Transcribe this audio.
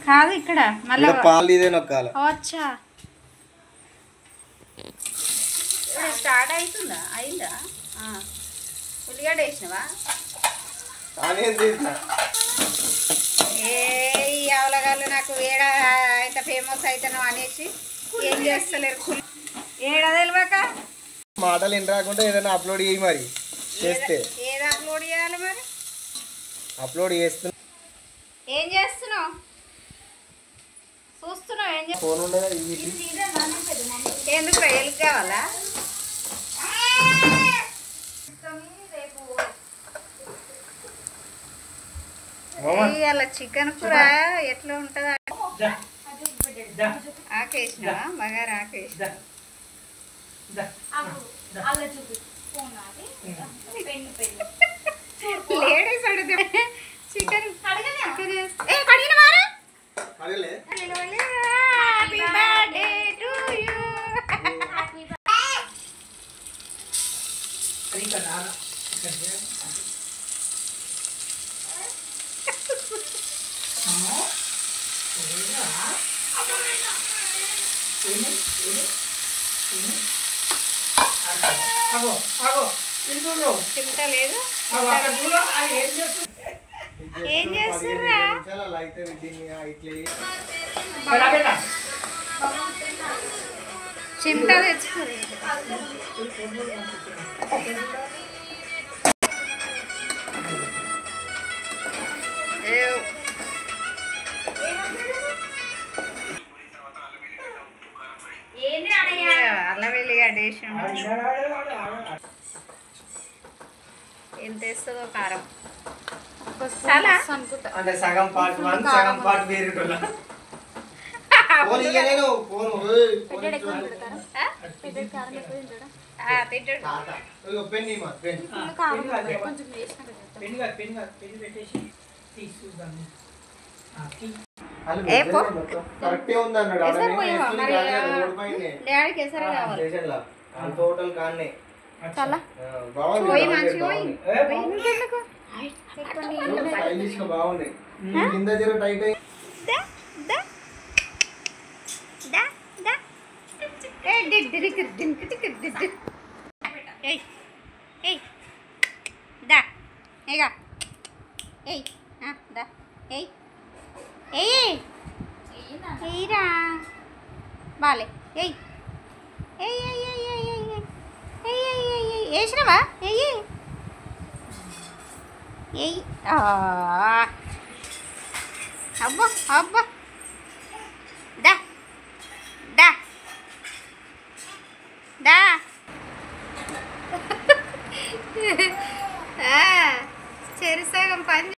కాదు ఇక్కడ మళ్ళీ పాలు ఇదే నొక్కాలి. వచ్చా స్టార్ట్ అవుతుందా? అయిందా? ఉల్లిగడ్డ వేసినవా? ఏ అవలగాళ్ళు నాకు ఏడ ఇంత ఫేమస్ అవుతున్నావు అనేసి ఏం చేస్తలేరు. ఏడ తెలియక మాటలు ఏం రాకుండా ఏదైనా అప్లోడ్ చేయి. మరి చేస్తే ఏది అప్లోడ్ చేయాలి? మరి అప్లోడ్ చేస్తున్నా. ఏం చేస్తున్నావు? చూస్తున్నావు? ఏం చేస్తున్నావు? ఫోన్ ఉండదా? ఎందుకు ఎలుగు కావాలా? ఇవాళ చికెన్ కూర ఎట్లా ఉంటుందా? ఆకేసినావా? బగారు ఆకేసినా? లేడీస్ అడిగితే చికెన్ తింటలేదు. ఏం చేస్తుర్రా? చిమ్టా తెచ్చుకోరు. అల్లం వెల్లిగడ్డ వేసి ఎంత వేస్తుందో కారం చాలా అంటే సగం పార్ట్ 1 సగం పార్ట్ వేరే డాడీకి ఎసరు కావాలి. టోటల్ కాన్నే చాలా బాగున్నాయి. కింద జర టైట్ అయ్యి బాలే వేసినవా? అబ్బా అబ్బా దా దా దా చెరుసగం పని